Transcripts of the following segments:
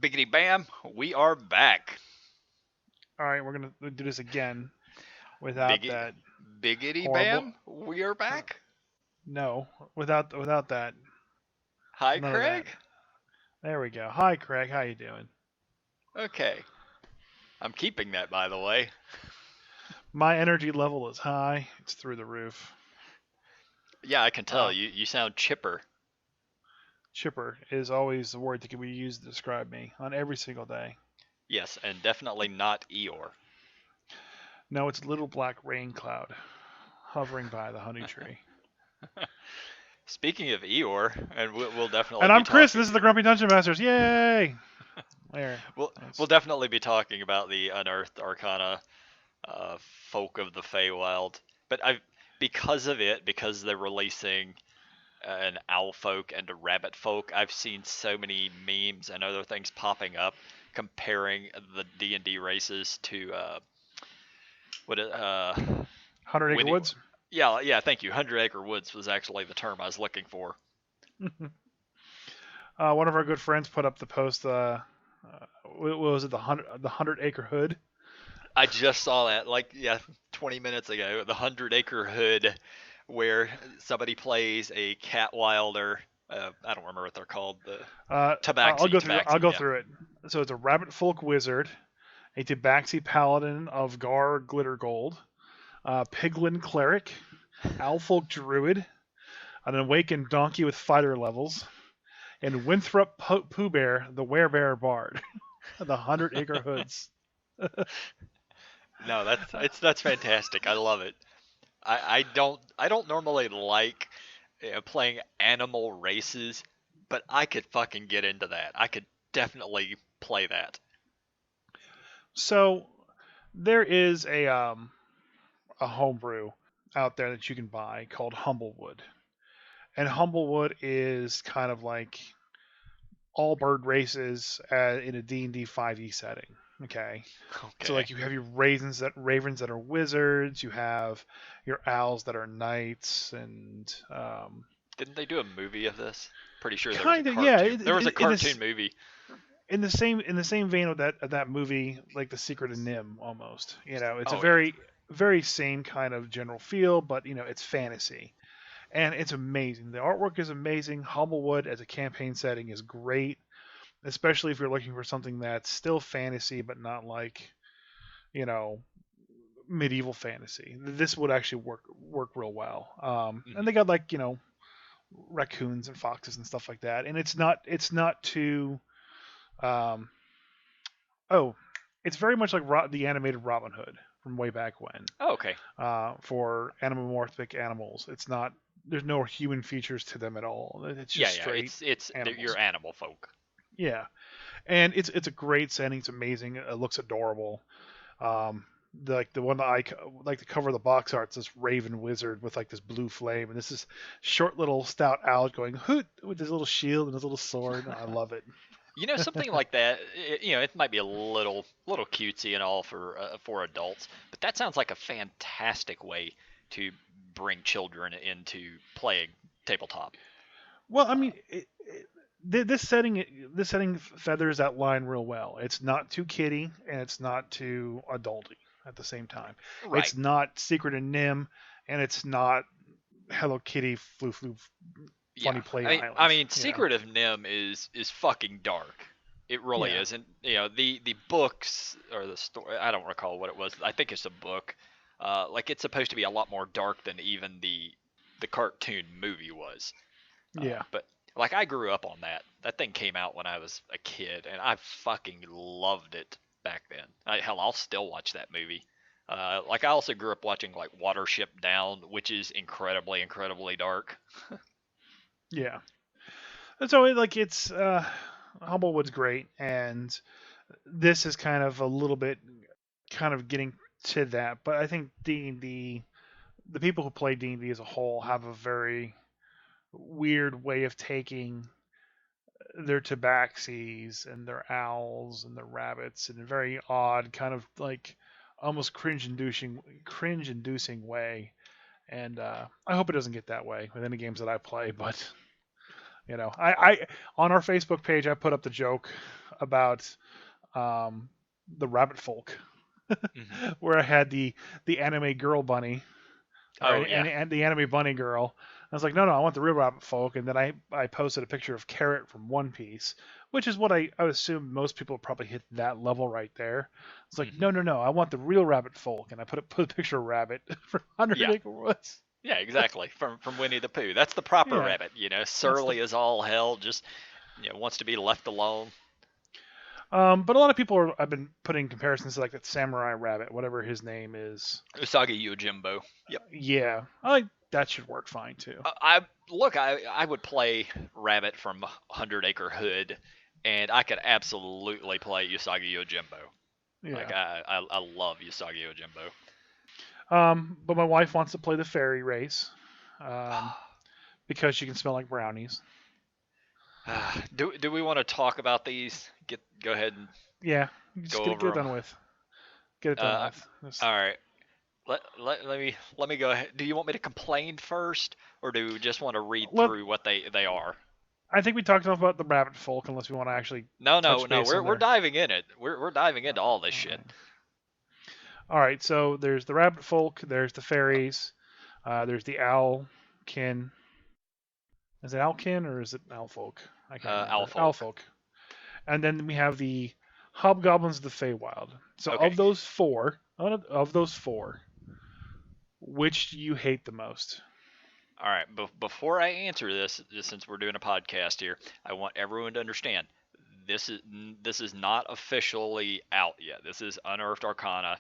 Biggity bam, we are back. All right, we're gonna do this again without Biggie, that biggity horrible. bam, we are back. No, without that. Hi, None of that. Craig. There we go. Hi, Craig. How you doing? Okay, I'm keeping that, by the way. My energy level is high. It's through the roof. Yeah, I can tell. Uh, You sound chipper. chipper is always the word that can be used to describe me on every single day. Yes, and definitely not Eeyore. No, it's a little black rain cloud hovering by the honey tree. Speaking of Eeyore, and we'll definitely And be I'm Chris. talking. This is the Grumpy Dungeon Masters. Yay! There. We'll That's, definitely be talking about the Unearthed Arcana, uh, folk of the Feywild. But because of it, because they're releasing an owl folk and a rabbit folk, I've seen so many memes and other things popping up comparing the D&D races to what it, 100 Acre winning. Woods. Yeah, thank you. Hundred Acre Woods was actually the term I was looking for. One of our good friends put up the post. What was it? The hundred acre hood. I just saw that, like, yeah, 20 minutes ago. The Hundred Acre Hood, where somebody plays a cat wilder. I don't remember what they're called. The I'll Tabaxi, go through. I'll Tabaxi, go yeah. through it. So it's a rabbit folk wizard, a tabaxi paladin of Gar Glitter Gold, piglin cleric, owl folk druid, an awakened donkey with fighter levels, and Winthrop Pooh Bear, the werebear bard. The hundred acre hoods. No, that's fantastic. I love it. I don't normally like playing animal races, but I could fucking get into that. I could definitely play that. So there is a homebrew out there that you can buy called Humblewood. And Humblewood is kind of like all bird races in a D&D 5e setting. Okay. So Okay. like you have your ravens that are wizards, you have your owls that are knights, and Didn't they do a movie of this? Pretty sure there was a kind of yeah. cartoon. There was a cartoon movie. In the same vein of that movie, like The Secret of Nim, almost. It's a Oh yeah. very same kind of general feel, but it's fantasy. And it's amazing. The artwork is amazing. Humblewood as a campaign setting is great, especially if you're looking for something that's still fantasy but not like you know medieval fantasy. This would actually work real well. And Mhm. they got like raccoons and foxes and stuff like that. And it's not too um, oh, it's very much like the animated Robin Hood from way back when. Oh, okay. For animomorphic animals, it's not. There's no human features to them at all. It's Yeah, just yeah. straight They're your animals. animal folk. Yeah, and it's a great setting. It's amazing. It looks adorable. Um, like the one that like the cover of the box art, it's this raven wizard with like this blue flame, and this is short little stout owl going hoot with his little shield and his little sword. I love it. Something like that. It might be a little cutesy and all for adults, but that sounds like a fantastic way to bring children into playing tabletop. Well, I Uh, mean, this setting feathers that line real well. It's not too kiddie and it's not too adulty at the same time. right. It's not Secret and Nim, and it's not Hello Kitty flu Yeah. funny play I island. mean, Secret of Nim is fucking dark. It really Yeah, is, and the books or the story. I don't recall what it was. I think it's a book. Like it's supposed to be a lot more dark than even the cartoon movie was. yeah. But like I grew up on that. That thing came out when I was a kid, and I fucking loved it back then. Hell, I'll still watch that movie. Like I also grew up watching like Watership Down, which is incredibly dark. Yeah. And so it's Humblewood's great, and this is kind of a little bit kind of getting to that. But I think the people who play D&D as a whole have a very weird way of taking their tabaxis and their owls and their rabbits in a very odd kind of like almost cringe inducing way. And I hope it doesn't get that way with any games that I play, but I on our Facebook page I put up the joke about the rabbit folk, Hmm. where I had the anime girl bunny, or Oh yeah. and the anime bunny girl. I was like, no, I want the real rabbit folk. And then I posted a picture of Carrot from One Piece, which is what I would assume most people probably hit that level right there. It's like, Hmm. no, I want the real rabbit folk. And I put a picture of Rabbit from 100 Yeah. Acre Woods. Yeah, exactly. From Winnie the Pooh. That's the proper Yeah, rabbit, that's the. surly as all hell, just wants to be left alone. But a lot of people have been putting comparisons to like that samurai rabbit, whatever his name is. Usagi Yojimbo. Yep. Yeah, I think that should work fine too. I look. I would play Rabbit from Hundred Acre Hood, and I could absolutely play Usagi Yojimbo. Like Yeah. I love Usagi Yojimbo. But my wife wants to play the fairy race, um, because she can smell like brownies. Do we want to talk about these? Go ahead and Yeah, just go get over it them. done with. Get it done Uh, with. Just, all right. Let me go ahead. Do you want me to complain first, or do you just want to read let, through what they are? I think we talked enough about the rabbit folk, unless we want to actually No, no, touch no. base We're on we're there. diving in it. We're diving into all this All shit. right. All right. So there's the rabbit folk. There's the fairies. There's the owl kin. Is it owlkin or is it owl folk? I can't remember. Owl Alfolk. folk. And then we have the hobgoblins of the Feywild. So Okay. of those four, which do you hate the most? All right. Before I answer this, just since we're doing a podcast here, I want everyone to understand this is not officially out yet. This is Unearthed Arcana.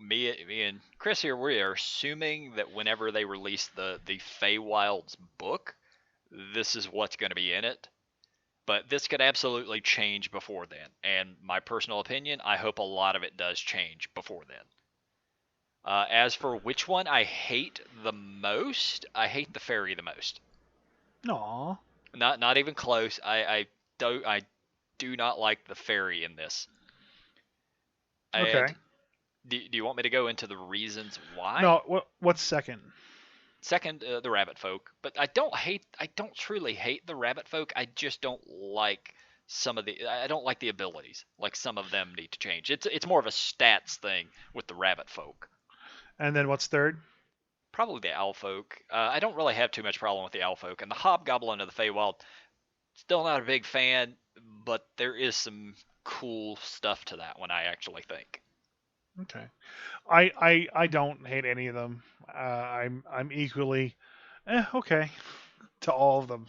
Me and Chris here, we are assuming that whenever they release the Feywild's book, this is what's going to be in it. But this could absolutely change before then. And my personal opinion, I hope a lot of it does change before then. As for which one I hate the most, I hate the fairy the most. Aw. Not even close. I do not like the fairy in this. And Okay. do you want me to go into the reasons why? No, what's second? Second, the rabbit folk. But I don't truly hate the rabbit folk. I just don't like I don't like the abilities. Like some of them need to change. It's more of a stats thing with the rabbit folk. And then what's third? Probably the owl folk. I don't really have too much problem with the owl folk. And the hobgoblin of the Feywild, still not a big fan, but there is some cool stuff to that one, I actually think. Okay. I don't hate any of them. I'm equally okay to all of them.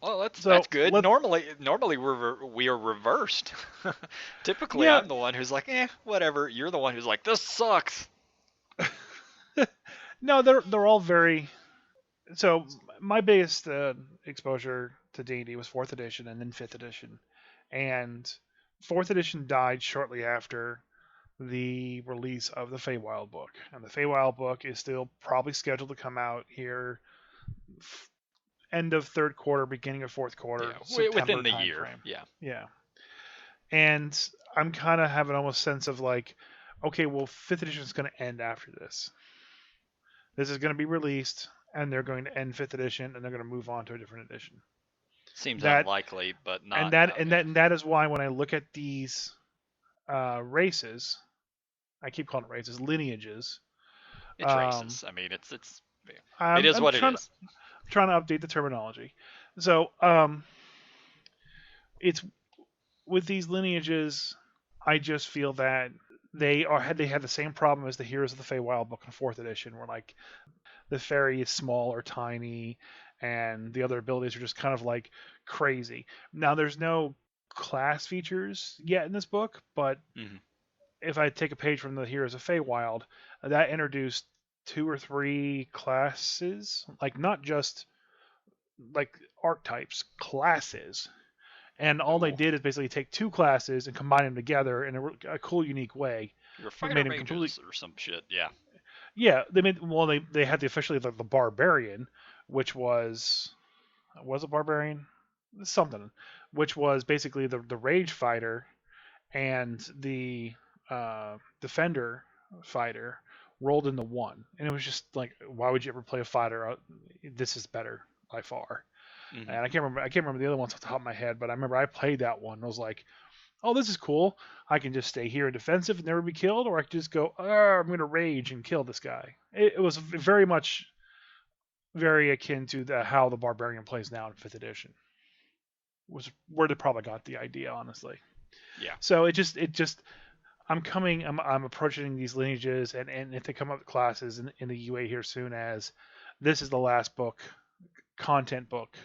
Well, that's So good. let Normally we are reversed. Typically, yeah. I'm the one who's like, whatever. You're the one who's like, this sucks. No, they're all very. So my biggest exposure to D&D was fourth edition and then fifth edition, and fourth edition died shortly after the release of the Feywild book, and the Feywild book is still probably scheduled to come out here end of third quarter, beginning of fourth quarter, Yeah, September within the year. timeframe. Yeah. Yeah, and I'm kind of having almost sense of like, okay, well, fifth edition is going to end after this. This is going to be released, and they're going to end fifth edition, and they're going to move on to a different edition. Seems That unlikely, but and not. that I and mean, that and that is why when I look at these races, I keep calling it races, lineages. it's Um, racist. I mean, it's it I'm, is I'm what it trying is. trying to update the terminology. So it's with these lineages, I just feel that they had the same problem as the Heroes of the Feywild book in fourth edition, where like the fairy is small or tiny, and the other abilities are just kind of like crazy. Now there's no class features yet in this book, but Hmm. if I take a page from the Heroes of Feywild, that introduced two or three classes, like not just like archetypes, classes. And all they Ooh, did is basically take two classes and combine them together in a cool, unique way. you're It fighter made them completely. mages or some shit. Yeah. Yeah, they had the officially the barbarian, which was a barbarian something, which was basically the rage fighter and the defender fighter rolled into one, and it was just like, why would you ever play a fighter? This is better by far. And Hmm. I can't remember the other ones off the top of my head, but I remember I played that one. And I was like, oh, this is cool. I can just stay here defensive and never be killed, or I can just go, I'm going to rage and kill this guy. It was very much very akin to how the barbarian plays now in fifth edition. Was where they probably got the idea, honestly. Yeah. So I'm approaching these lineages, and if they come up with classes in the UA here soon, as this is the last book, content book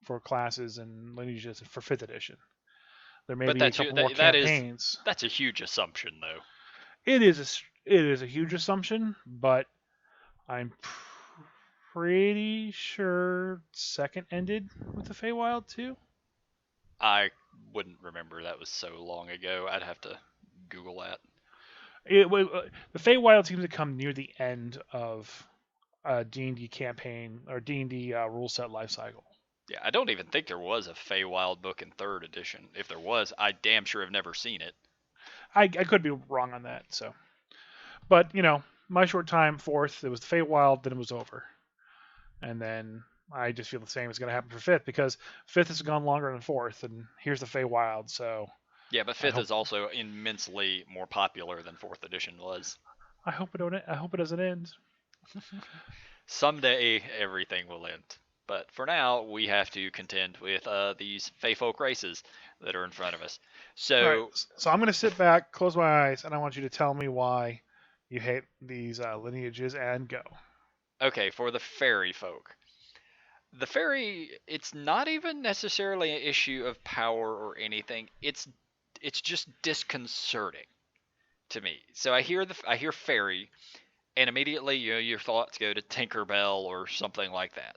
for classes and lineages for fifth edition. There may But be a couple more campaigns. that's a huge assumption though. It is a huge assumption, but I'm pretty sure second ended with the Feywild too. I wouldn't remember, that was so long ago. I'd have to Google that. The Feywild seems to come near the end of a D&D campaign or D&D rule set life cycle. Yeah, I don't even think there was a Feywild book in third edition. If there was, I damn sure have never seen it. I could be wrong on that. So, but my short time fourth, it was the Feywild, then it was over, and then I just feel the same is going to happen for fifth because fifth has gone longer than fourth, and here's the Feywild. So Yeah, but I fifth hope is also immensely more popular than fourth edition was. I hope it doesn't end. Someday everything will end. But for now, we have to contend with these Feyfolk races that are in front of us. All right, So, so I'm going to sit back, close my eyes, and I want you to tell me why you hate these lineages and go. okay, for the fairy folk. The fairy, it's not even necessarily an issue of power or anything. It's just disconcerting to me. So I hear fairy, and immediately your thoughts go to Tinkerbell or something like that.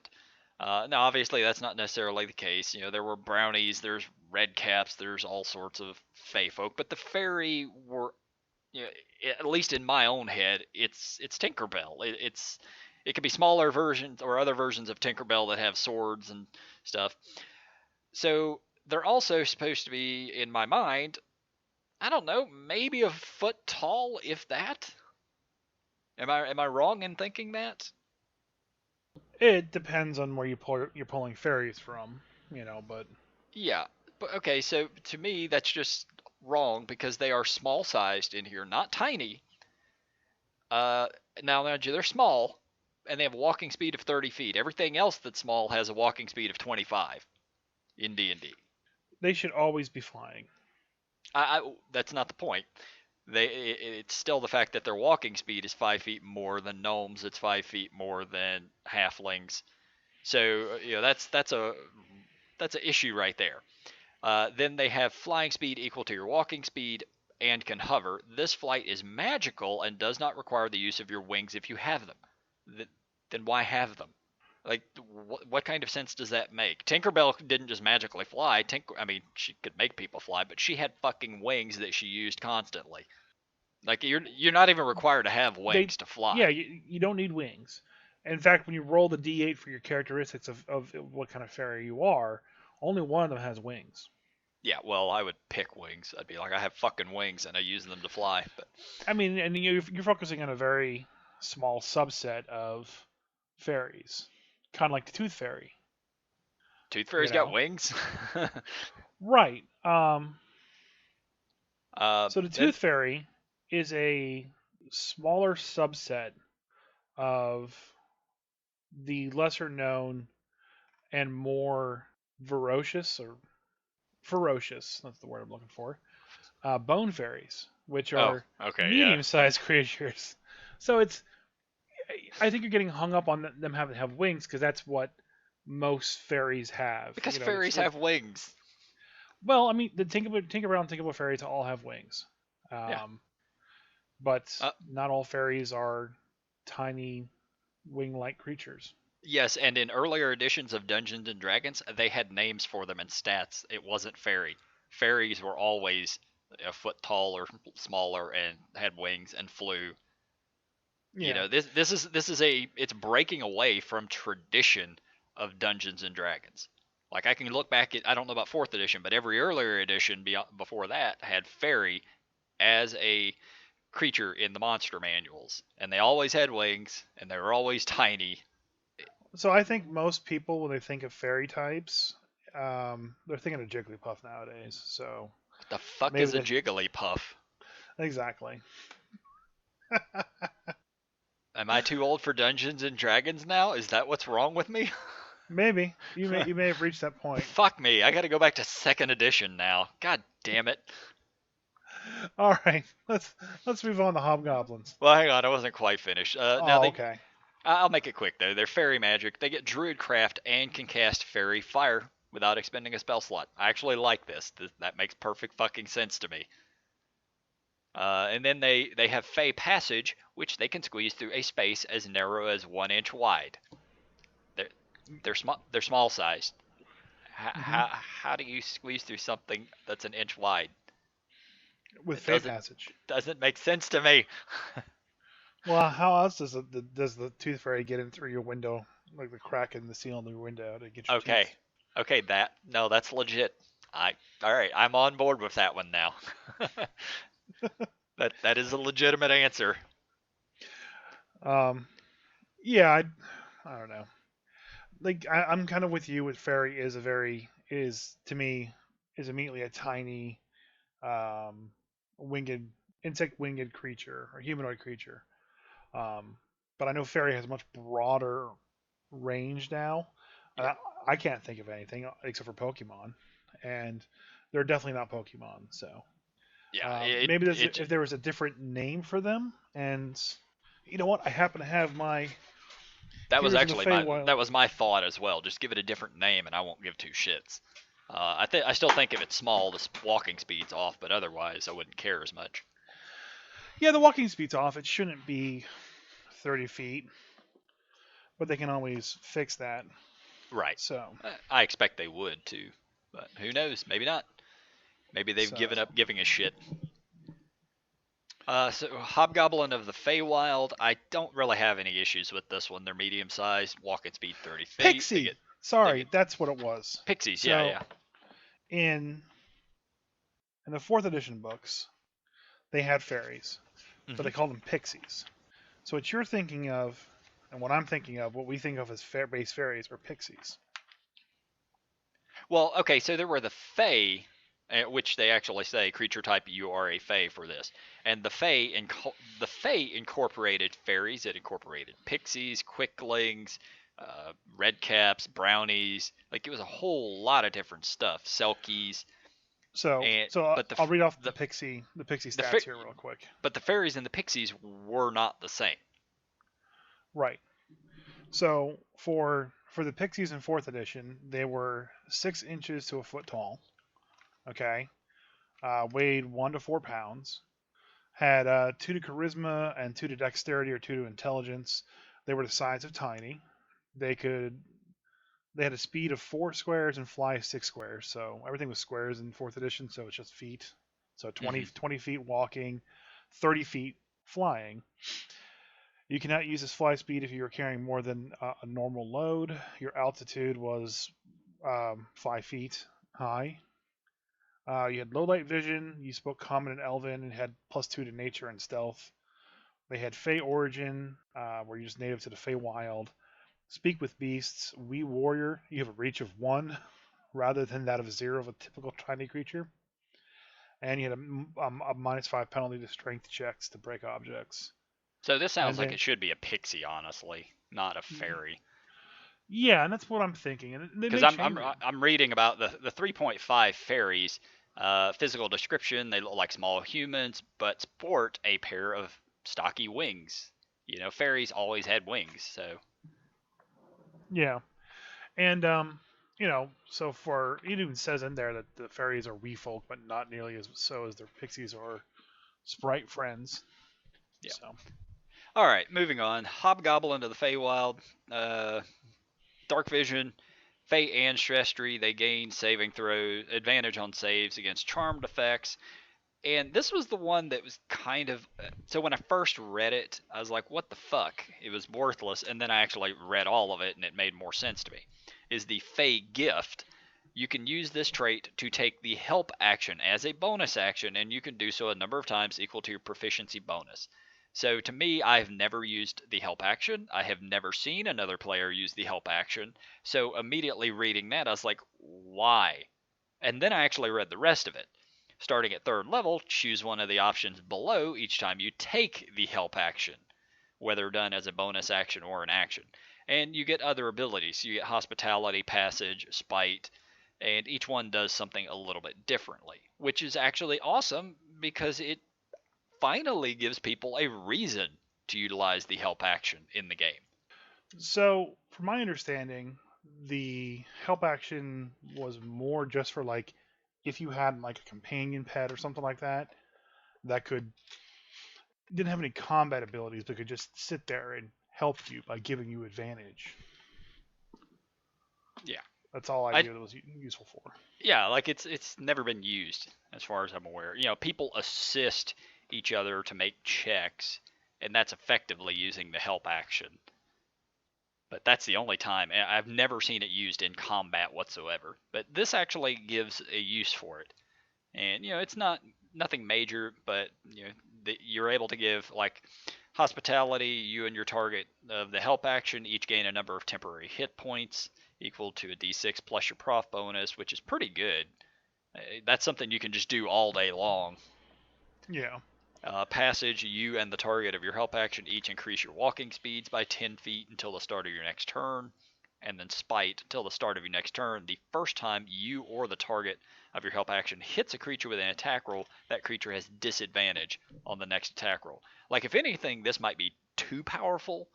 Now, obviously, that's not necessarily the case. There were brownies, there's red caps, there's all sorts of fey folk, but the fairy were, you know, at least in my own head, it's Tinkerbell. It could be smaller versions or other versions of Tinkerbell that have swords and stuff. So they're also supposed to be, in my mind, I don't know, maybe a foot tall, if that. Am I wrong in thinking that? It depends on where you're pulling fairies from, but Yeah, but okay, so to me that's just wrong because they are small sized in here, not tiny. Uh, now mind you, they're small, and they have a walking speed of 30 feet. Everything else that's small has a walking speed of 25 in D&D. they should always be flying. That's not the point. It's still the fact that their walking speed is 5 feet more than gnomes. It's 5 feet more than halflings. So that's an issue right there. Then they have flying speed equal to your walking speed and can hover. This flight is magical and does not require the use of your wings if you have them. Then why have them? Like, what kind of sense does that make? Tinkerbell didn't just magically fly. I mean, she could make people fly, but she had fucking wings that she used constantly. Like, you're not even required to have They, wings to fly. yeah, you don't need wings. In fact, when you roll the d8 for your characteristics of what kind of fairy you are, only one of them has wings. Yeah, well, I would pick wings. I'd be like, I have fucking wings and I use them to fly. But I mean, and you're focusing on a very small subset of fairies, kind of like the Tooth Fairy. Tooth You Fairy's got know, wings. right? uh, So the then Tooth Fairy is a smaller subset of the lesser known and more ferocious or ferocious, that's the word I'm looking for, bone fairies, which oh, are okay, yeah. medium-sized creatures. So I think you're getting hung up on them having to have wings because that's what most fairies have. Because It's fairies like, have wings. well, I mean, the Tinkerbell and Tinkerbell fairies all have wings, Yeah. um, but Uh, not all fairies are tiny wing-like creatures. yes, and in earlier editions of Dungeons and Dragons, they had names for them and stats. It wasn't fairy. Fairies were always a foot tall or smaller and had wings and flew. Yeah, This is it's breaking away from tradition of Dungeons and Dragons. Like, I can look back at, I don't know about fourth edition, but every earlier edition before that had fairy as a creature in the monster manuals, and they always had wings and they were always tiny. So I think most people, when they think of fairy types, they're thinking of Jigglypuff nowadays. So What the fuck maybe is a they Jigglypuff? exactly. Am I too old for Dungeons and Dragons now? Is that what's wrong with me? Maybe you may have reached that point. Fuck me, I gotta go back to second edition now. God damn it. All right, let's move on to hobgoblins. Well, hang on, I wasn't quite finished. Now Oh, okay. I'll make it quick though. They're fairy magic. They get druid craft and can cast fairy fire without expending a spell slot. I actually like this. That makes perfect fucking sense to me. And then they have Fey Passage, which they can squeeze through a space as narrow as 1 inch wide. They're they're small sized. Hmm. How do you squeeze through something that's an inch wide? With It Fey Passage. doesn't make sense to me. Well, how else does the tooth fairy get in through your window, like the crack in the ceiling of your window to get your Okay, teeth? okay, that's legit. I all right, I'm on board with that one now. That is a legitimate answer. Um, yeah, I don't know. Like I'm kind of with you. With fairy is to me is immediately a tiny um, winged insect winged creature or humanoid creature. Um, but I know fairy has a much broader range now. Yeah, I can't think of anything except for Pokemon, and they're definitely not Pokemon. So yeah. maybe if there was a different name for them, and you know what, I happen to have my That was Heroes of the actually Feywild. my thought as well. Just give it a different name, and I won't give two shits. I still think if it's small, the walking speed's off, but otherwise, I wouldn't care as much. Yeah, the walking speed's off. It shouldn't be 30 feet, but they can always fix that. Right. So, I expect they would too, but who knows? Maybe not. Maybe they've so given up giving a shit. So Hobgoblin of the Feywild, I don't really have any issues with this one. They're medium sized, walking speed 30 feet. Pixie. They Sorry, get that's what it was. pixies. Yeah, So yeah. in the fourth edition books, they had fairies, but Hmm. they called them pixies. So what you're thinking of, and what I'm thinking of, what we think of as base fairies, are pixies. Well, okay, so there were the Fey, which they actually say creature type you are a Fey for this, and the Fey incorporated fairies. It incorporated pixies, quicklings, redcaps, brownies. Like it was a whole lot of different stuff. Selkies, and So but I'll read off the the pixie the stats here real quick. but the fairies and the pixies were not the same. Right. So for the pixies in fourth edition, they were 6 inches to a foot tall. Okay. Weighed 1 to 4 pounds. Had 2 to charisma and 2 to dexterity or 2 to intelligence. They were the size of tiny. They could they had a speed of 4 squares and fly 6 squares. So everything was squares in fourth edition. So it's just feet. So Hmm. 20 feet walking, 30 feet flying. You cannot use this fly speed if you were carrying more than a normal load. Your altitude was 5 feet high. You had low light vision. You spoke Common and Elven and had +2 to nature and stealth. They had Fey origin, where you're just native to the Fey Wild. Speak with beasts. We warrior. You have a reach of 1 rather than that of 0 of a typical tiny creature. And you had a -5 penalty to strength checks to break objects. So this And sounds like then, it should be a pixie, honestly, not a fairy. yeah, and that's what I'm thinking. And they Because may change it. I'm reading about the 3.5 fairies. Physical description: they look like small humans, but sport a pair of stocky wings. You know, fairies always had wings, so Yeah. And so for it even says in there that the fairies are wee folk, but not nearly as so as their pixies or sprite friends. yeah. So All right, moving on. Hobgoblin of the Feywild, Dark Vision, Fey Ancestry. They gain saving throw advantage on saves against charmed effects. And this was the one that was kind of so when I first read it, I was like, "What the fuck?" It was worthless, and then I actually read all of it, and it made more sense to me. Is the Fey Gift? You can use this trait to take the help action as a bonus action, and you can do so a number of times equal to your proficiency bonus. So to me, I've never used the help action. I have never seen another player use the help action. So immediately reading that, I was like, why? And then I actually read the rest of it. Starting at 3rd level, choose one of the options below each time you take the help action, whether done as a bonus action or an action. And you get other abilities. You get hospitality, passage, spite, and each one does something a little bit differently, which is actually awesome because it finally gives people a reason to utilize the help action in the game. So, from my understanding, the help action was more just for like if you had like a companion pet or something like that that could didn't have any combat abilities but could just sit there and help you by giving you advantage. Yeah. That's all I I knew that was useful for. Yeah, like it's never been used as far as I'm aware. People assist each other to make checks, and that's effectively using the help action. But that's the only time. I've never seen it used in combat whatsoever. But this actually gives a use for it. And it's nothing major, but you're able to give like hospitality. You and your target of the help action each gain a number of temporary hit points equal to a d6 plus your prof bonus, which is pretty good. That's something you can just do all day long. Yeah. Passage, you and the target of your help action each increase your walking speeds by 10 feet until the start of your next turn. And then spite, until the start of your next turn. The first time you or the target of your help action hits a creature with an attack roll, that creature has disadvantage on the next attack roll. Like, if anything, this might be too powerful,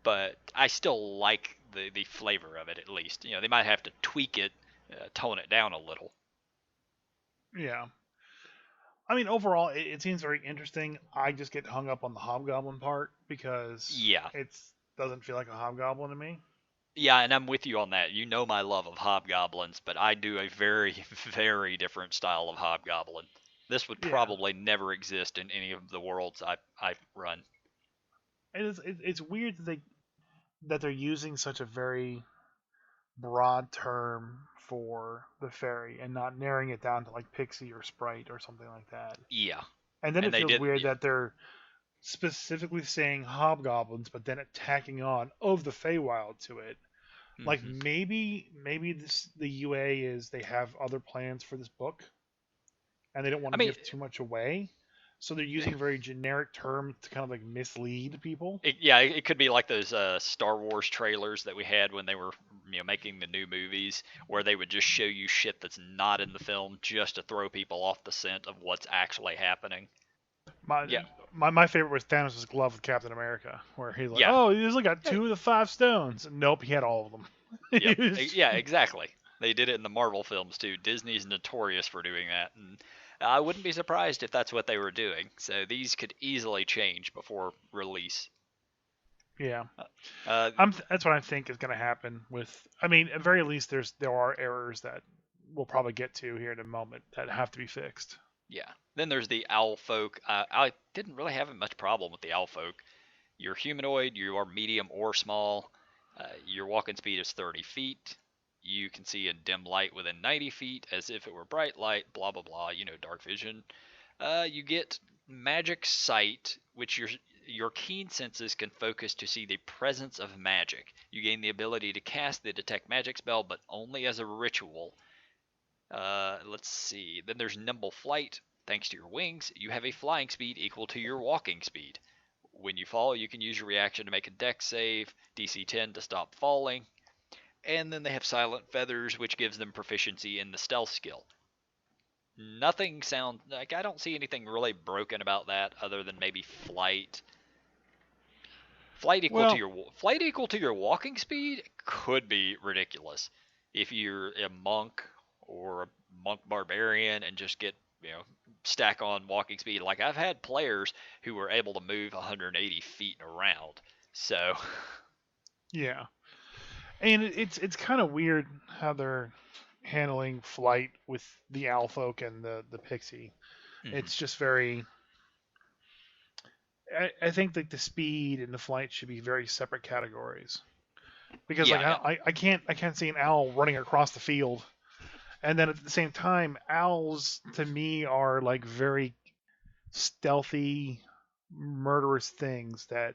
but I still like the flavor of it at least. They might have to tweak it, tone it down a little. Yeah. I mean, overall, it seems very interesting. I just get hung up on the hobgoblin part because Yeah. it doesn't feel like a hobgoblin to me. Yeah, and I'm with you on that. You know my love of hobgoblins, but I do a very, very different style of hobgoblin. This would Yeah, probably never exist in any of the worlds I run. it's weird that they're using such a very broad term for the fairy and not narrowing it down to like pixie or sprite or something like that. Yeah, And then and it they feels did. weird Yeah. that they're specifically saying hobgoblins, but then attacking on of the Feywild to it. Like Hmm. maybe the UA is they have other plans for this book and they don't want I to mean, give too much away. So they're using a very generic term to kind of like mislead people. it could be like those Star Wars trailers that we had when they were making the new movies, where they would just show you shit that's not in the film just to throw people off the scent of what's actually happening. My Yeah, my favorite was Thanos' glove with Captain America, where he's like, yeah, "Oh, he's only got yeah, 2 of the 5 stones." Nope, he had all of them. yep, Was, yeah, exactly. They did it in the Marvel films too. Disney's notorious for doing that, and I wouldn't be surprised if that's what they were doing. So these could easily change before release. yeah, Uh, uh, that's what I think is going to happen. With, I mean, at very least, there are errors that we'll probably get to here in a moment that have to be fixed. yeah. Then there's the owl folk. I didn't really have much problem with the owl folk. You're humanoid, you are medium or small. Your walking speed is 30 feet. You can see in dim light within 90 feet as if it were bright light, blah, blah, blah, dark vision. You get magic sight, which your keen senses can focus to see the presence of magic. You gain the ability to cast the detect magic spell, but only as a ritual. Let's see. Then there's nimble flight. Thanks to your wings, you have a flying speed equal to your walking speed. When you fall, you can use your reaction to make a dex save, DC 10 to stop falling, and then they have silent feathers, which gives them proficiency in the stealth skill. Nothing sounds like, I don't see anything really broken about that other than maybe flight. Well, Flight equal to your walking speed could be ridiculous if you're a monk or a monk barbarian and just get stack on walking speed. Like, I've had players who were able to move 180 feet around. So yeah, and it's kind of weird how they're handling flight with the owl folk and the pixie. mhm. It's just very. I think that the speed and the flight should be very separate categories because like Yeah, I can't see an owl running across the field, and then at the same time owls to me are like very stealthy, murderous things that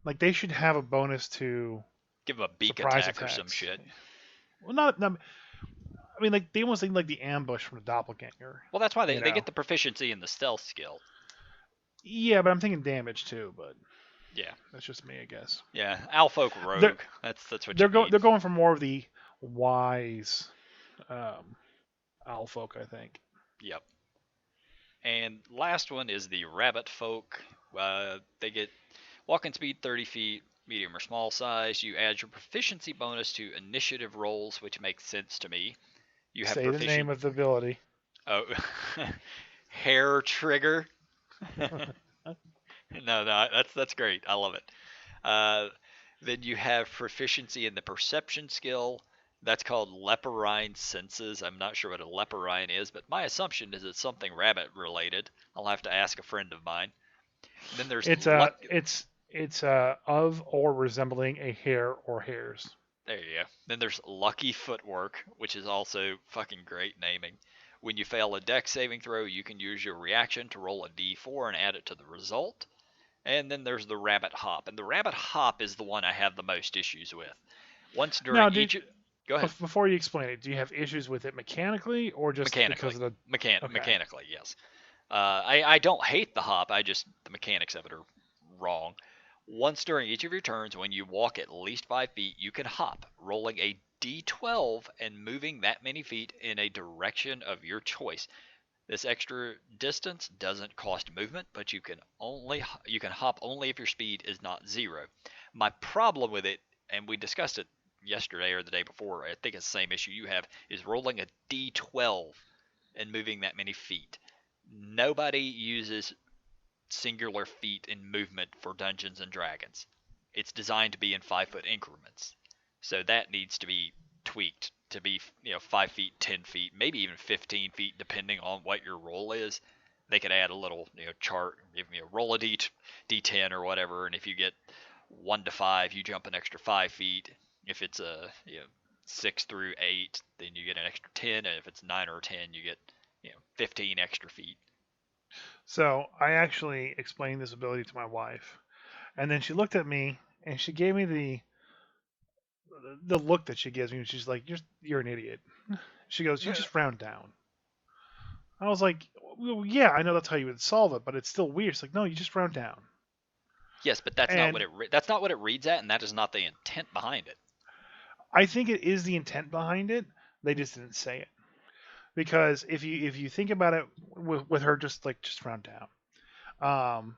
like they should have a bonus to Give them a beak surprise attack or some attacks. shit. Well, not I mean, like they almost think like the ambush from the doppelganger. Well, that's why You they know. get the proficiency in the stealth skill. Yeah, but I'm thinking damage too. But Yeah. that's just me, I guess. Yeah. Alfolk They're rogue. That's what you need. they're going for more of the wise um, owl folk, I think. Yep. And last one is the rabbit folk. They get walking speed 30 feet, medium or small size. You add your proficiency bonus to initiative rolls, which makes sense to me. You have Say the name proficient. of the ability. Oh, hair trigger. No, that's great. I love it. Uh, then you have proficiency in the perception skill. That's called leporine senses. I'm not sure what a leporine is, but my assumption is it's something rabbit related. I'll have to ask a friend of mine. Then there's It's luck. of or resembling a hare or hares. There you go. Then there's lucky footwork, which is also fucking great naming. When you fail a dex saving throw, you can use your reaction to roll a d4 and add it to the result. And then there's the rabbit hop, and the rabbit hop is the one I have the most issues with. Once Now, during each, go ahead. before you explain it, do you have issues with it mechanically or just because Mechanically, of the? Okay. mechanically, yes. I don't hate the hop. The mechanics of it are wrong. Once during each of your turns, when you walk at least 5 feet, you can hop, rolling a d12 and moving that many feet in a direction of your choice. This extra distance doesn't cost movement, but you can hop only if your speed is not 0. My problem with it, and we discussed it yesterday or the day before, I think it's the same issue you have, is rolling a d12 and moving that many feet. Nobody uses singular feet in movement for Dungeons and Dragons. It's designed to be in 5 foot increments, so that needs to be tweaked to be 5 feet, 10 feet, maybe even 15 feet, depending on what your roll is. They could add a little chart, roll a d10 or whatever, and if you get 1 to 5, you jump an extra 5 feet. If it's a 6 through 8, then you get an extra 10, and if it's 9 or 10, you get 15 extra feet. So I actually explained this ability to my wife, and then she looked at me and she gave me the look that she gives me. She's like, "You're an idiot." She goes, "You just round down." I was like, well, "Yeah, I know that's how you would solve it, but it's still weird." It's like, "No, you just round down." Yes, but that's not And what it reads at, and that is not the intent behind it. I think it is the intent behind it. They just didn't say it because if you think about it with her, just round down. Um,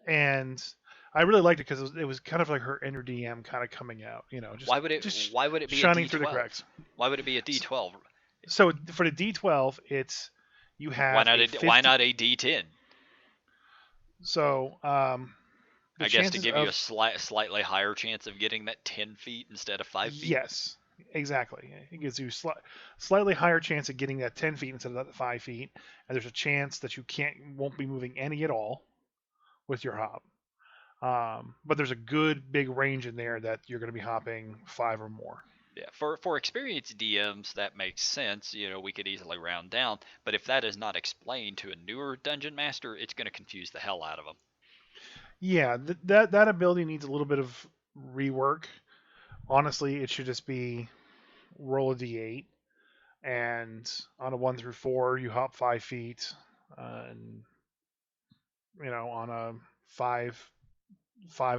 and I really liked it because it was kind of like her inner DM kind of coming out, just Why would it be a shining through the D12? cracks. Why would it be a D12? So for the D12, it's you Why have not a why 50. not a D10? So the I guess to chances give you a of slightly higher chance of getting that 10 feet instead of 5 feet. yes, exactly. It gives you slightly higher chance of getting that 10 feet instead of that 5 feet, and there's a chance that you won't be moving any at all with your hop. But there's a good big range in there that you're going to be hopping 5 or more. Yeah, for experienced DMs that makes sense. We could easily round down, but if that is not explained to a newer dungeon master, it's going to confuse the hell out of them. Yeah, that ability needs a little bit of rework. Honestly, it should just be roll a d8, and on a 1 through 4, you hop 5 feet, and on a five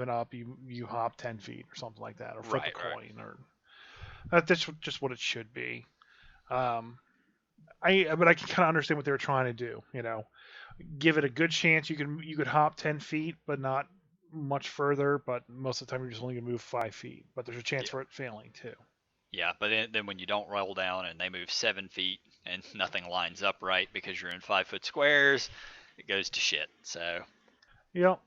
and up, you hop 10 feet or something like that, or flip a Right, right. coin, or that's just what it should be. Um, but I can kind of understand what they were trying to do. Give it a good chance you could hop 10 feet, but not much further. But most of the time, you're just only gonna move 5 feet. But there's a chance Yeah, for it failing too. yeah. But then when you don't roll down and they move 7 feet and nothing lines up right because you're in 5 foot squares, it goes to shit. So Yep.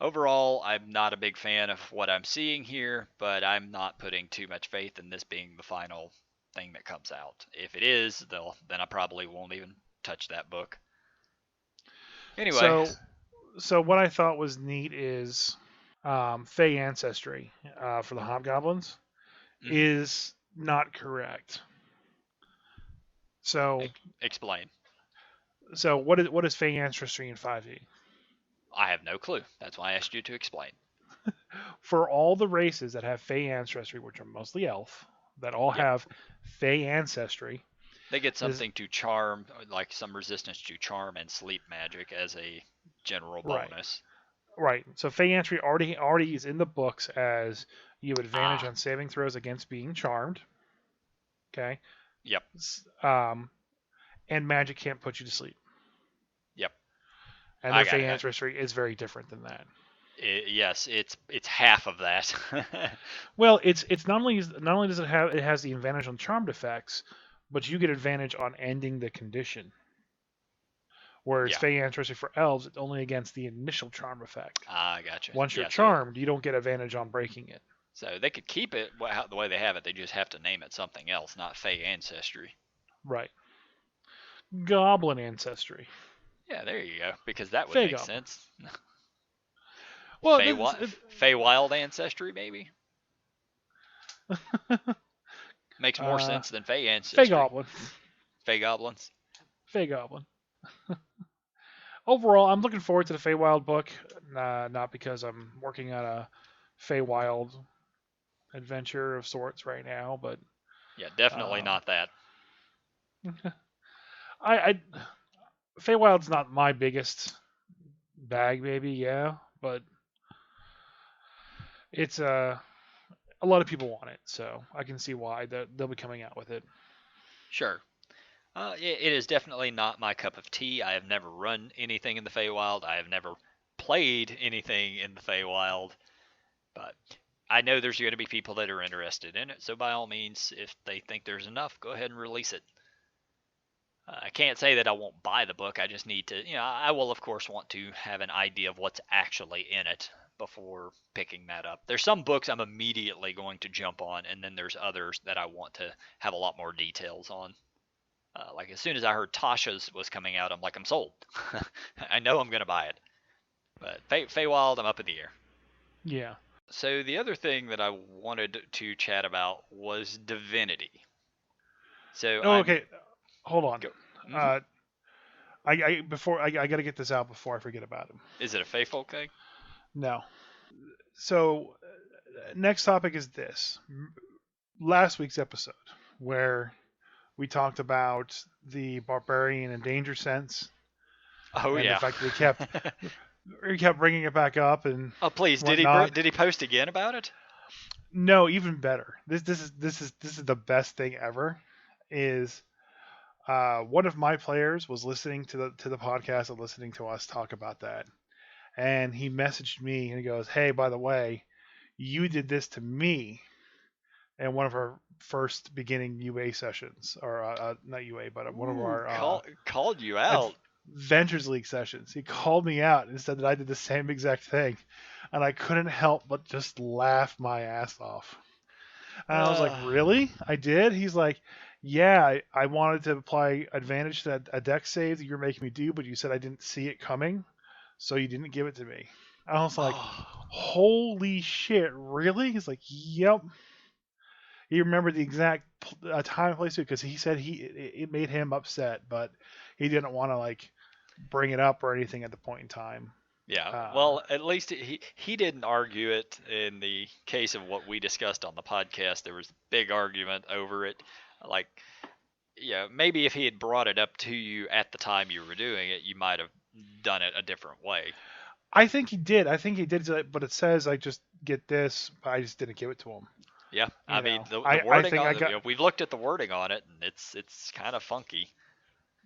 overall, I'm not a big fan of what I'm seeing here, but I'm not putting too much faith in this being the final thing that comes out. If it is, then I probably won't even touch that book. Anyway, So what I thought was neat is Fey ancestry for the Hobgoblins mhm. is not correct. So Explain. what is Fey ancestry in 5e? I have no clue. That's why I asked you to explain. For all the races that have Fey ancestry, which are mostly elf, that all Yep. have Fey ancestry, They get is something to charm, like some resistance to charm and sleep magic as a general right. bonus. Right. So Fey ancestry already is in the books as you have advantage Ah, on saving throws against being charmed. Okay. yep, Um, and magic can't put you to sleep. yep. And I their got Fey it. ancestry is very different than that. Yes, it's half of that. Well, it's not only does it has the advantage on charmed effects, but you get advantage on ending the condition. Whereas Yeah. Fey ancestry for elves, it's only against the initial charm effect. I gotcha. Once you're Yeah, so charmed, you don't get advantage on breaking it. they could keep it the way they have it. They just have to name it something else, not Fey ancestry. Right. Goblin ancestry. Yeah, there you go. Because that would Fey make goblin. sense. Well, Feywild ancestry, maybe makes more uh, sense than Fey Fey ancestry. goblin. Fey goblins. Fey goblin. Overall, I'm looking forward to the Feywild book. Not because I'm working on a Feywild adventure of sorts right now, but Yeah, definitely um, not that. I Feywild's not my biggest bag, maybe, yeah, but it's a lot of people want it, so I can see why they'll be coming out with it. Sure. It is definitely not my cup of tea. I have never run anything in the Feywild. I have never played anything in the Feywild, but I know there's going to be people that are interested in it. So by all means, if they think there's enough, go ahead and release it. I can't say that I won't buy the book. I just need to, I will of course want to have an idea of what's actually in it before picking that up. There's some books I'm immediately going to jump on, and then there's others that I want to have a lot more details on. Like as soon as I heard Tasha's was coming out, I'm like, I'm sold. I know I'm gonna buy it. But Feywild, I'm up in the air. Yeah. So the other thing that I wanted to chat about was divinity. So Oh, I'm okay. Hold on. go. hmm Uh, I got to get this out before I forget about him. Is it a Feyfolk thing? No. So next topic is this. Last week's episode where we talked about the barbarian and danger sense Oh and the yeah. fact that he kept bringing it back up and Oh please, whatnot. did he post again about it? No, even better. This is the best thing ever. Is one of my players was listening to the podcast and listening to us talk about that, and he messaged me and he goes, "Hey, by the way, you did this to me in one of our first beginning UA sessions, or not UA, but one of Ooh, our called you out. Adventures League sessions. He called me out and said that I did the same exact thing, and I couldn't help but just laugh my ass off. And I was like, Uh, really? I did? He's like, yeah, I wanted to apply advantage to a deck save that you're making me do, but you said I didn't see it coming, so you didn't give it to me. I was like, oh, holy shit, really? He's like, yep. He remembered the exact time and place because he said it made him upset, but he didn't want to like bring it up or anything at the point in time. yeah. Uh, Well, at least he didn't argue it in the case of what we discussed on the podcast. There was a big argument over it. Like, yeah, maybe if he had brought it up to you at the time you were doing it, you might have done it a different way. I think he did. I think he did, but it says I just get this, but I just didn't give it to him. Yeah, I You mean know, the I wording think I on got we've looked at the wording on it, and it's kind of funky.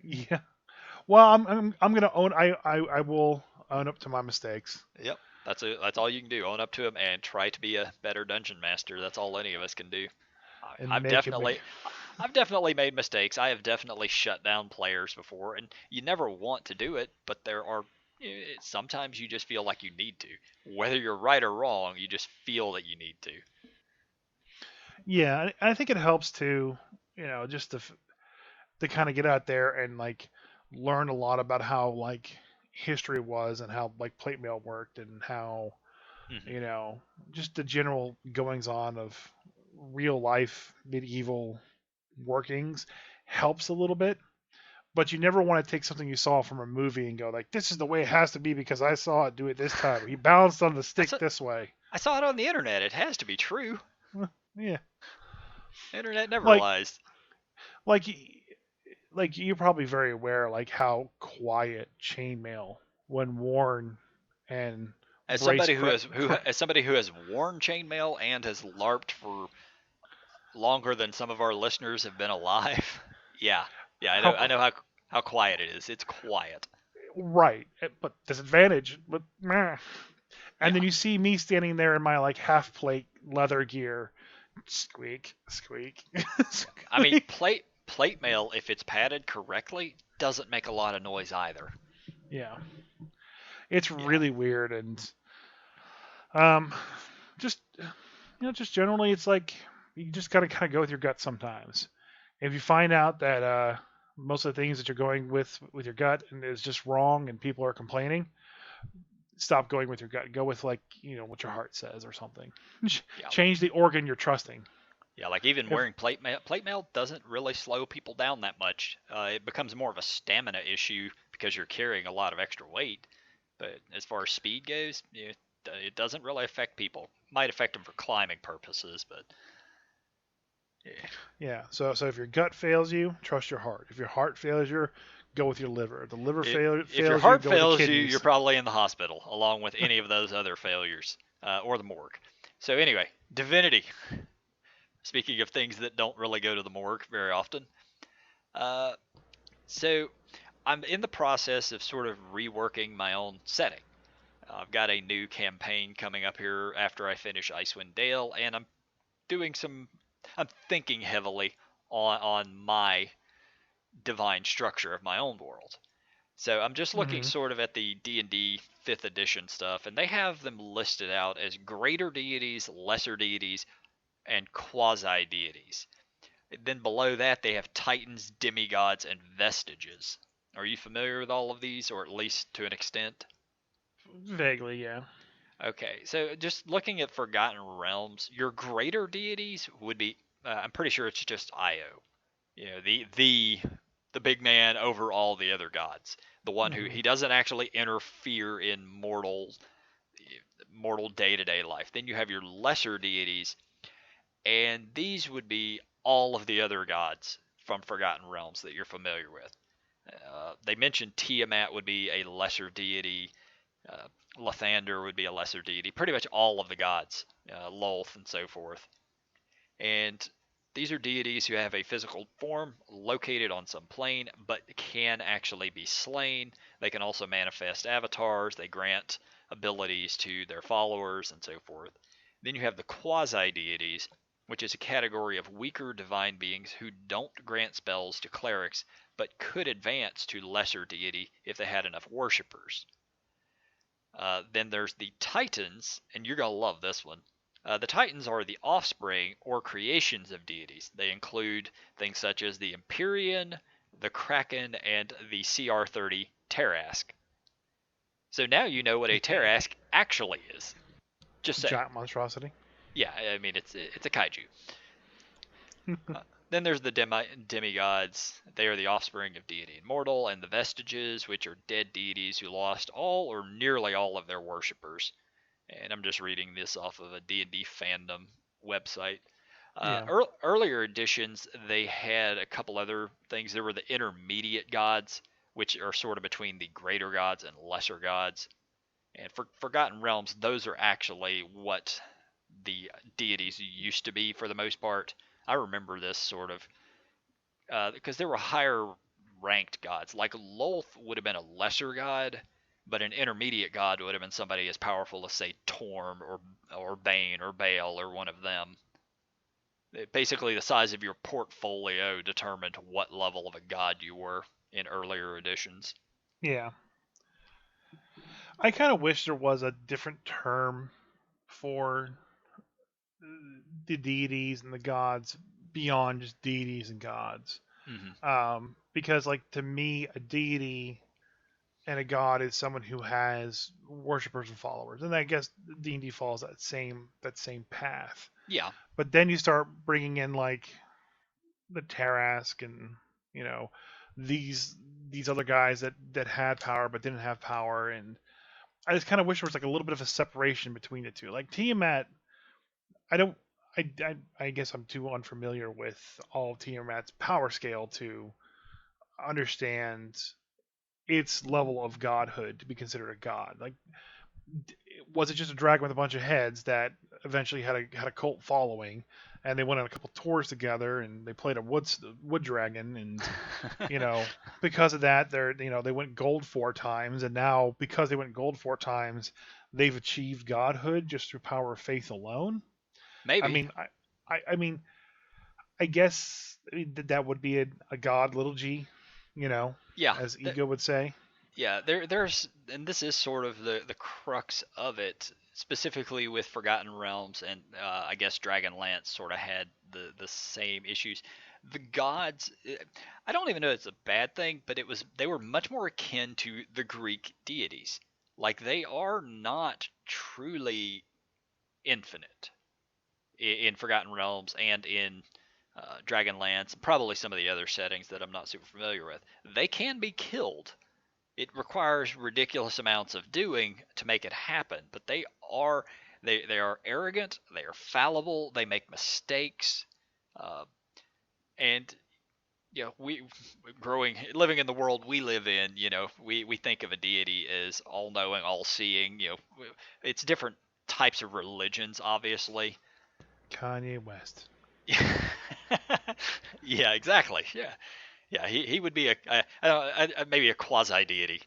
yeah. Well, I'm gonna own. I will own up to my mistakes. Yep, that's all you can do. Own up to them and try to be a better dungeon master. That's all any of us can do. And I've make it. definitely made mistakes. I have definitely shut down players before, and you never want to do it, but there are sometimes you just feel like you need to. Whether you're right or wrong, you just feel that you need to. Yeah, I think it helps to, just to kind of get out there and like learn a lot about how like history was and how like plate mail worked and how hmm you know just the general goings on of real life medieval workings helps a little bit. but you never want to take something you saw from a movie and go like, this is the way it has to be because I saw it do it this time. He balanced on the I stick saw, this way. I saw it on the internet. It has to be true. Yeah, Internet never like lies. like like you're probably very aware like how quiet chainmail when worn and As braced somebody as somebody who has worn chainmail and has LARPed for longer than some of our listeners have been alive, yeah, yeah, I how know how quiet it is. It's quiet. right, but disadvantage, but meh. And Yeah, then you see me standing there in my like half plate leather gear, squeak, squeak, I mean squeak. plate mail, if it's padded correctly, doesn't make a lot of noise either. Yeah, it's Yeah, really weird, and um, just just generally, it's like you just gotta kind of go with your gut sometimes. If you find out that most of the things that you're going with your gut and is just wrong, and people are complaining, stop going with your gut. Go with like what your heart says or something. yeah, Change the organ you're trusting. yeah. Like even If wearing plate mail doesn't really slow people down that much. It becomes more of a stamina issue because you're carrying a lot of extra weight. But as far as speed goes, yeah, it doesn't really affect people. Might affect them for climbing purposes, but yeah. Yeah. So if your gut fails you, trust your heart. If your heart fails you, go with your liver. If the liver If your fails you, heart go with the fails you, you're kidneys. probably in the hospital, along with any of those other failures, or the morgue. So anyway, divinity. Speaking of things that don't really go to the morgue very often, uh, so I'm in the process of sort of reworking my own setting. I've got a new campaign coming up here after I finish Icewind Dale, and doing some. I'm thinking heavily on my divine structure of my own world. So I'm just looking Mm-hmm. sort of at the D&D 5th edition stuff, and they have them listed out as greater deities, lesser deities, and quasi deities. Then below that, they have titans, demigods, and vestiges. Are you familiar with all of these, or at least to an extent? Vaguely, yeah. Okay, so just looking at Forgotten Realms, your greater deities would be, I'm pretty sure it's just Io. You know, the big man over all the other gods. The one who Mm-hmm. he doesn't actually interfere in mortal day-to-day life. Then you have your lesser deities, and these would be all of the other gods from Forgotten Realms that you're familiar with. They mentioned Tiamat would be a lesser deity. Uh, Lathander would be a lesser deity. Pretty much all of the gods, Lolth and so forth. And these are deities who have a physical form located on some plane, but can actually be slain. They can also manifest avatars. They grant abilities to their followers and so forth. Then you have the quasi deities, which is a category of weaker divine beings who don't grant spells to clerics, but could advance to lesser deity if they had enough worshippers. Then there's the Titans, and you're going to love this one. The Titans are the offspring or creations of deities. They include things such as the Empyrean, the Kraken, and the CR30 Tarask. So now you know what a Tarask actually is. Just saying. Giant monstrosity. Yeah, I mean it's a kaiju. Then there's the demigods. They are the offspring of deity and mortal, and the vestiges, which are dead deities who lost all or nearly all of their worshippers. And I'm just reading this off of a D&D fandom website. Yeah. Earlier editions, they had a couple other things. There were the intermediate gods, which are sort of between the greater gods and lesser gods. And for Forgotten Realms, those are actually what the deities used to be for the most part. I remember this sort of because there were higher ranked gods. Like Lolth would have been a lesser god, but an intermediate god would have been somebody as powerful as say Torm or Bane or Baal or one of them. Basically, the size of your portfolio determined what level of a god you were in earlier editions. Yeah. I kind of wish there was a different term for the deities and the gods beyond just deities and gods. Hmm. Because like to me, a deity and a god is someone who has worshippers and followers, and I guess D&D follows that same path. Yeah, But then you start bringing in like the Tarask and you know these these other guys that had power but didn't have power, and I just kind of wish there was like a little bit of a separation between the two. Like Tiamat, I don't. I guess I'm too unfamiliar with all of Tiamat's power scale to understand its level of godhood to be considered a god. Like, was it just a dragon with a bunch of heads that eventually had a cult following, and they went on a couple tours together and they played a wood dragon, and you know because of that they went gold 4 times, and now because they went gold 4 times, they've achieved godhood just through power of faith alone. I Maybe. mean, I mean, I guess that would be a god, little g, Yeah. as Ego would say. Yeah, there's, and this is sort of the crux of it, specifically with Forgotten Realms, and I guess Dragonlance sort of had the same issues. The gods, I don't even know it's a bad thing, but they were much more akin to the Greek deities. Like they are not truly infinite in Forgotten Realms and in Dragonlance, probably some of the other settings that I'm not super familiar with. They can be killed. It requires ridiculous amounts of doing to make it happen, but they are arrogant, they are fallible, they make mistakes, uh, and we growing living in the world we live in, we think of a deity as all knowing, all seeing. It's different types of religions, obviously. Kanye West. Yeah, exactly. Yeah, yeah. He would be maybe a quasi deity.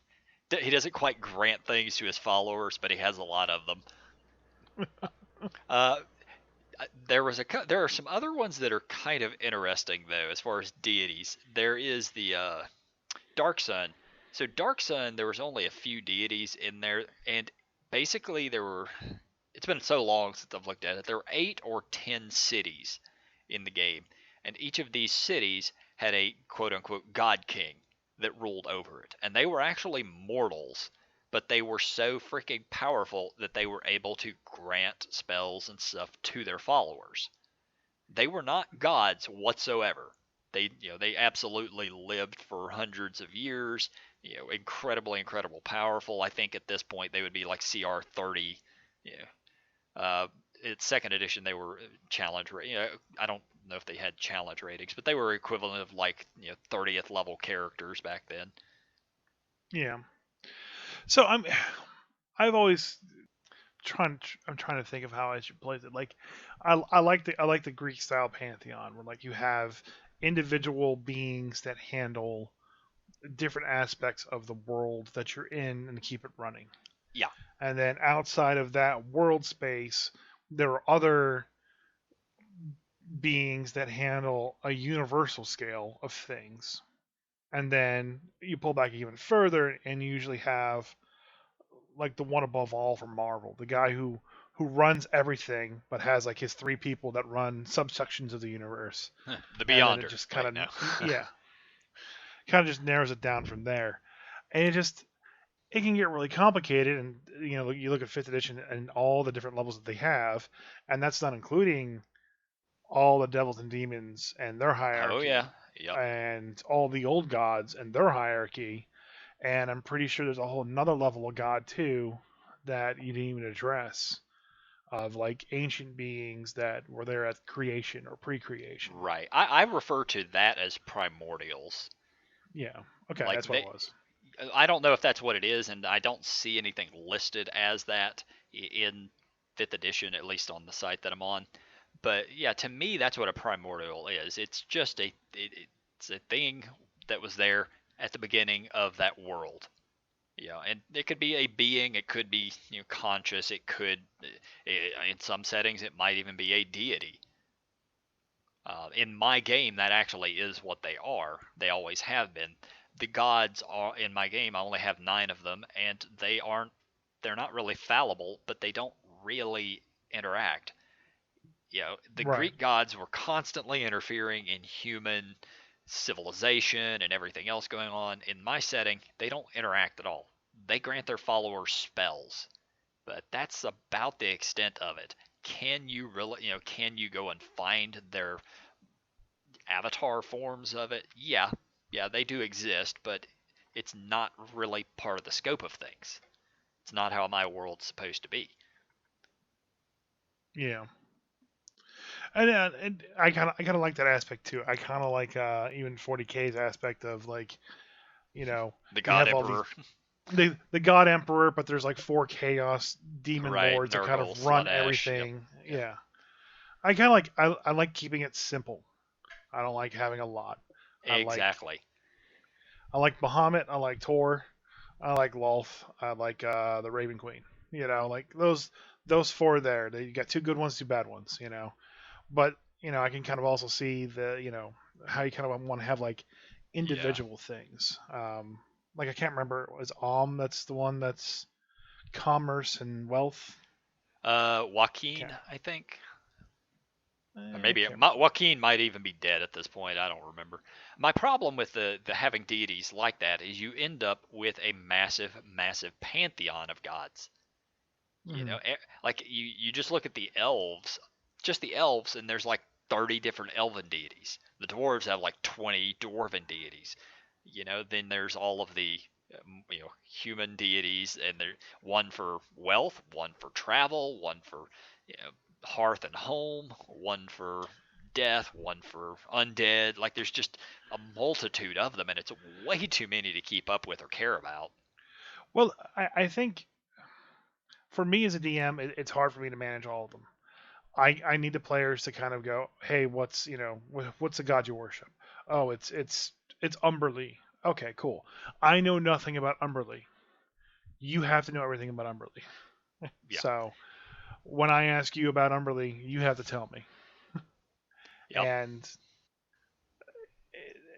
He doesn't quite grant things to his followers, but he has a lot of them. Uh, there are some other ones that are kind of interesting though, as far as deities. There is the Dark Sun. So Dark Sun, there was only a few deities in there, and basically there were. It's been so long since I've looked at it. There were 8 or 10 cities in the game, and each of these cities had a quote unquote god king that ruled over it, and they were actually mortals, but they were so freaking powerful that they were able to grant spells and stuff to their followers. They were not gods whatsoever. They absolutely lived for hundreds of years. Incredible powerful. I think at this point they would be like CR 30. You uh, it's second edition. They were challenge. I don't know if they had challenge ratings, but they were equivalent of like 30th level characters back then. Yeah. So I've always I'm trying to think of how I should place it. Like, I like the Greek style pantheon where like you have individual beings that handle different aspects of the world that you're in and keep it running. Yeah. And then outside of that world space, there are other beings that handle a universal scale of things. And then you pull back even further, and you usually have like the one above all from Marvel, the guy who runs everything, but has like his 3 people that run subsections of the universe, The and then it Beyonder. just kind Wait, of no. yeah, kind of just narrows it down from there, and it can get really complicated. And you look at fifth edition and all the different levels that they have, and that's not including all the devils and demons and their Oh yeah. hierarchy, Yep. and all the old gods and their hierarchy. And I'm pretty sure there's a whole another level of god too that you didn't even address, of like ancient beings that were there at creation or pre-creation. Right. I refer to that as primordials. Yeah. Okay, Like that's what it was. I don't know if that's what it is, and I don't see anything listed as that in fifth edition, at least on the site that I'm on. But yeah, to me, that's what a primordial is. It's just it's a thing that was there at the beginning of that world. And it could be a being, it could be conscious, it could, in some settings, it might even be a deity. In my game, that actually is what they are. They always have been. The gods are in my game. I only have 9 of them, and they're not really fallible, but they don't really interact. The Right. Greek gods were constantly interfering in human civilization and everything else going on. In my setting, they don't interact at all. They grant their followers spells, but that's about the extent of it. Can you really, can you go and find their avatar forms of it? Yeah, Yeah, they do exist, but it's not really part of the scope of things. It's not how my world's supposed to be. Yeah. And I kind of like that aspect too. I kind of like even 40K's aspect of like, you know, The you God have all these Emperor, the God Emperor, but there's like four Chaos Demon right? Lords that kind Nurgle, of run Slaanesh. Yep. everything. Yeah. Yeah, I kind of like I like keeping it simple. I don't like having a lot. I like Exactly. I like Bahamut. I like Tor. I like Lolth. I like the Raven Queen. You know, like those four there. You got two good ones, two bad ones. You know, but I can kind of also see the how you kind of want to have like Yeah. individual things. Like I can't remember. Was that's the one that's commerce and wealth. Joaquin, Can't, I think. Or I maybe can't remember. Joaquin might even be dead at this point. I don't remember. My problem with the having deities like that is you end up with a massive, massive pantheon of gods. You Mm-hmm. know, like you just look at the elves, just the elves, and there's like 30 different elven deities. The dwarves have like 20 dwarven deities. Then there's all of the human deities, and there one for wealth, one for travel, one for hearth and home, one for death, one for undead. Like there's just a multitude of them, and it's way too many to keep up with or care about. Well, I think for me as a DM, it's hard for me to manage all of them. I need the players to kind of go, hey, what's the god you worship? Oh, it's Umberly. Okay, cool. I know nothing about Umberly. You have to know everything about Umberly. Yeah. So when I ask you about Umberly, you have to tell me. Yep. And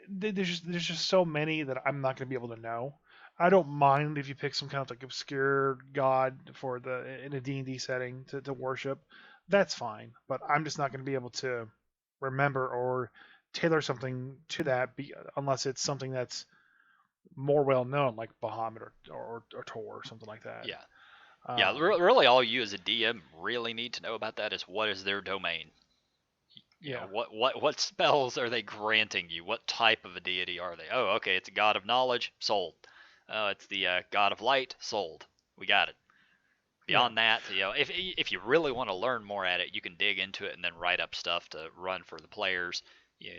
there's just so many that I'm not going to be able to know. I don't mind if you pick some kind of like obscure god for the in a D&D setting to worship. That's fine, but I'm just not going to be able to remember or tailor something to that unless it's something that's more well known, like Bahamut or Tor or something like that. Yeah. Yeah, Um, really, all you as a DM really need to know about that is what is their domain. yeah, What spells are they granting you? What type of a deity are they? Oh, okay, it's a god of knowledge, sold. Oh, it's the god of light, sold. We got it. yeah. Beyond that, if you really want to learn more at it, you can dig into it and then write up stuff to run for the players,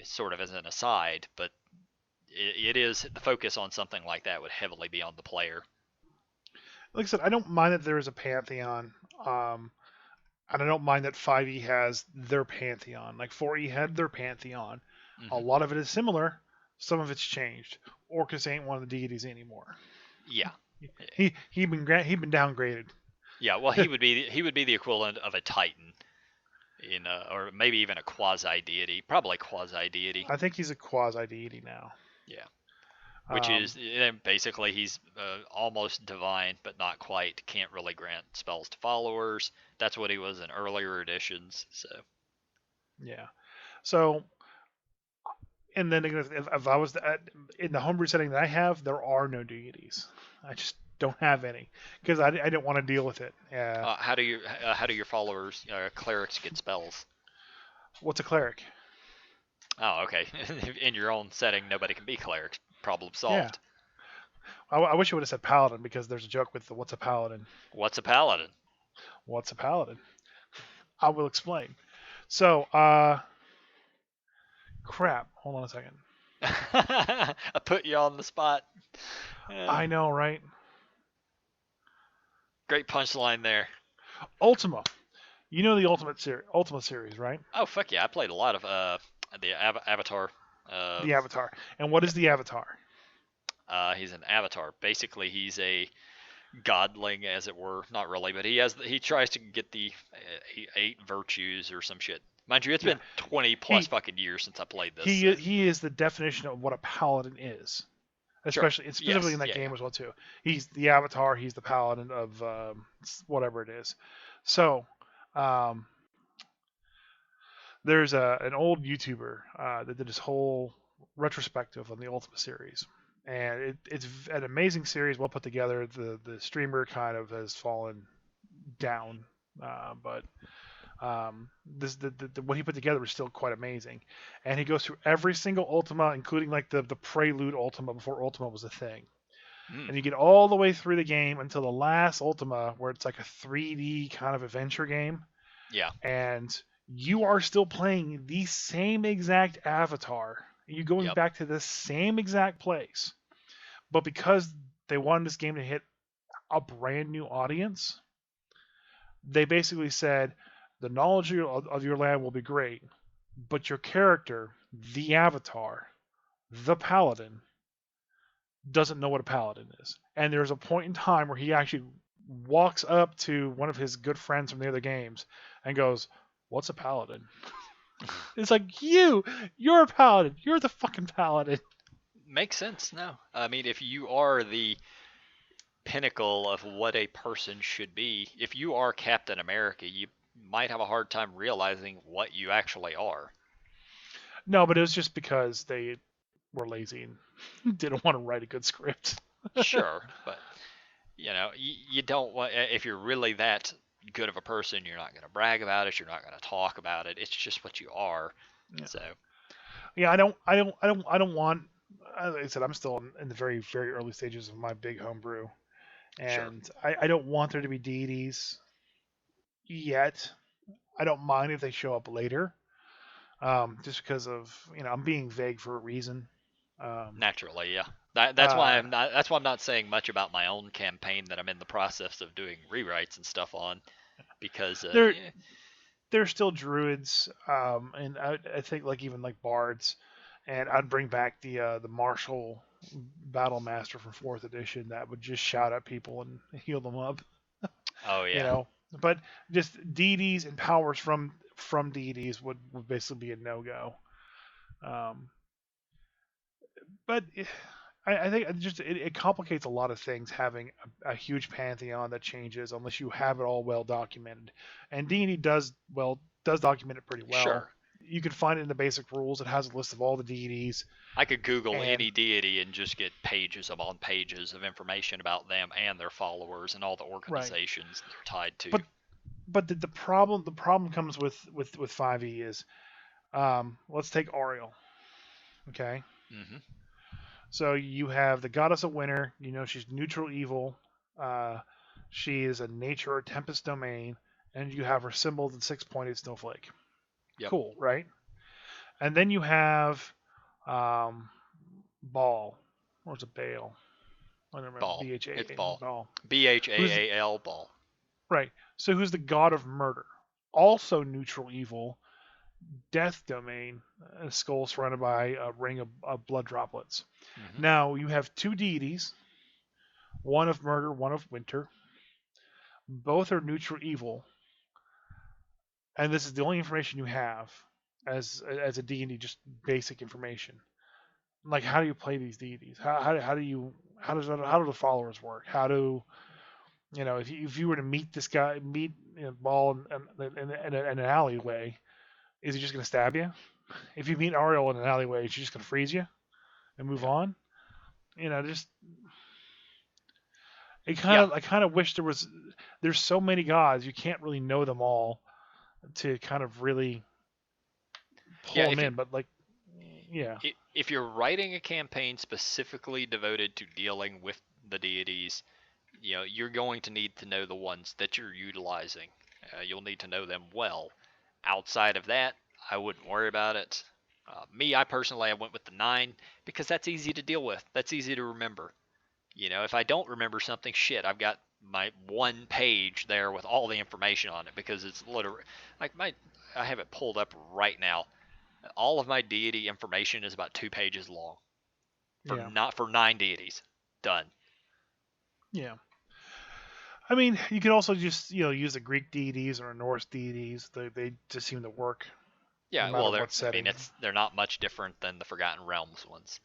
sort of as an aside. But it is the focus on something like that would heavily be on the player. Like I said, I don't mind that there is a pantheon. Um, and I don't mind that 5e has their pantheon. Like 4e had their pantheon. A Hmm. lot of it is similar. Some of it's changed. Orcus ain't one of the deities anymore. Yeah, He been downgraded. yeah. Well, he would be the equivalent of a titan or maybe even a quasi deity, probably quasi deity. I think he's a quasi deity now. Yeah, which Um, is basically he's almost divine, but not quite. Can't really grant spells to followers. That's what he was in earlier editions. So yeah. So, and then again, if I was in the homebrew setting that I have, there are no deities. I just don't have any because I didn't want to deal with it. how do your followers clerics get spells? What's a cleric? Oh, okay. In your own setting, nobody can be clerics. Problem Yeah. solved. I wish you would have said paladin because there's a joke with the what's a paladin. What's a paladin? What's a paladin? I will explain. So, crap. Hold on a second. I put you on the spot. I know, right? Great punchline there. Ultima. You know the Ultima series, right? Oh fuck yeah! I played a lot of the Avatar. The Avatar. And what Yeah, is the Avatar? he's an Avatar. Basically, he's a godling, as it were. Not really, but he tries to get the eight virtues or some shit. Mind you, it's Yeah. been 20 plus He fucking years since I played this. So. he is the definition of what a paladin is. Sure. Especially specifically Yes. in that Yeah. game Yeah. as well too. He's the Avatar. He's the paladin of whatever it is. So um, there's an old YouTuber that did this whole retrospective on the Ultima series, and it's an amazing series, well put together. The streamer kind of has fallen down, but What he put together was still quite amazing, and he goes through every single Ultima, including like the prelude Ultima before Ultima was a thing, Mm, and you get all the way through the game until the last Ultima, where it's like a 3D kind of adventure game, yeah. and you are still playing the same exact avatar. You're going Yep. back to the same exact place, but because they wanted this game to hit a brand new audience, they basically said the knowledge of your land will be great, but your character, the avatar, the paladin, doesn't know what a paladin is. And there's a point in time where he actually walks up to one of his good friends from the other games and goes, "What's a paladin?" It's like, you're a paladin. You're the fucking paladin. Makes sense. No, I mean, if you are the pinnacle of what a person should be, if you are Captain America, you might have a hard time realizing what you actually are. No, but it was just because they were lazy and didn't want to write a good script. Sure, but you don't want, if you're really that good of a person, you're not going to brag about it. You're not going to talk about it. It's just what you are. Yeah. So, Yeah, I don't want. As I said, I'm still in the very, very early stages of my big homebrew, sure. and I don't want there to be deities yet. I don't mind if they show up later, just because of I'm being vague for a reason. Um, Naturally, yeah. That's why uh, I'm not saying much about my own campaign that I'm in the process of doing rewrites and stuff on because they're they're still druids, and I think like even like bards, and I'd bring back the martial battle master from fourth edition that would just shout at people and heal them up. oh you yeah. know. But just deities and powers from deities would basically be a no go. Um, but I think it complicates a lot of things having a huge pantheon that changes unless you have it all well documented. And D&D does document it pretty well. Sure. You can find it in the basic rules. It has a list of all the deities, I could Google and any deity and just get pages upon pages of information about them and their followers and all the right. organizations they're tied to. But the problem comes with 5e is let's take Ariel. Okay, Hmm. so you have the goddess of winter. She's neutral evil. Uh, she is a nature or tempest domain, and you have her symbol, the six-pointed snowflake. Yep. Cool, right? And then you have um, Baal, or is it Baal? I don't remember. Ball. B-H-A It's ball. Baal. Who's Bhaal ball. right? So who's the god of murder? Also neutral evil, death domain, a skull surrounded by a ring of blood droplets. Hmm. Now you have two deities, one of murder, one of winter. Both are neutral evil, and this is the only information you have as a D&D, just basic information. Like, how do you play these deities? How do you how do the followers work? How do if you were to meet this guy, meet Ball in an alleyway, is he just gonna stab you? If you meet Ariel in an alleyway, is she just gonna freeze you and move Yeah. on? Just Yeah. I kind of wish there's so many gods you can't really know them all to kind of really Yeah. pull them in, but like yeah, If you're writing a campaign specifically devoted to dealing with the deities, you're going to need to know the ones that you're utilizing. You'll need to know them well. Outside of that, I wouldn't worry about it. I personally, I went with the 9 because that's easy to deal with. That's easy to remember. If I don't remember something, shit, I've got my one page there with all the information on it because it's literally like I have it pulled up right now. All of my deity information is about 2 pages long yeah, for 9 deities. Done. yeah. I mean, you could also just use the Greek deities or Norse deities. They just seem to work no Yeah, matter well, what I mean, setting. they're not much different than the Forgotten Realms ones.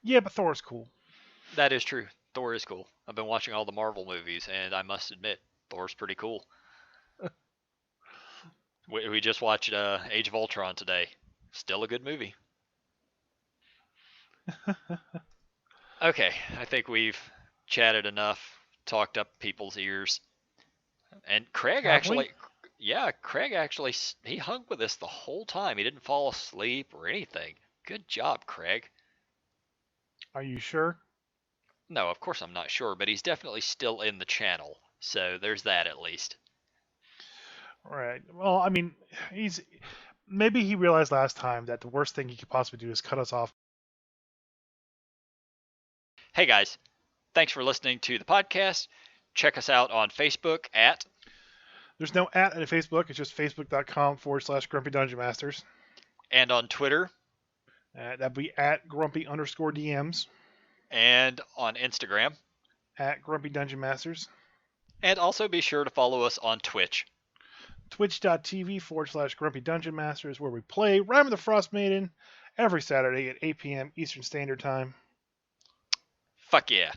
Yeah, but Thor's cool. That is true. Thor is cool. I've been watching all the Marvel movies, and I must admit, Thor's pretty cool. We just watched Age of Ultron today. Still a good movie. Okay, I think we've chatted enough, talked up people's ears, and Craig Have actually, we? Yeah, Craig actually he hung with us the whole time. He didn't fall asleep or anything. Good job, Craig. Are you sure? No, of course I'm not sure, but he's definitely still in the channel. So there's that at least. Right. Well, I mean, he's maybe he realized last time that the worst thing he could possibly do is cut us off. Hey guys, thanks for listening to the podcast. Check us out on Facebook at There's no at in Facebook. It's just facebook.com/Grumpy Dungeon Masters. and on Twitter That'd be at Grumpy_DMs, and on Instagram. at Grumpy Dungeon Masters. And also be sure to follow us on Twitch. Twitch.tv/Grumpy Dungeon Masters, where we play Rime of the Frost Maiden every Saturday at 8 p.m. Eastern Standard Time. Fuck yeah.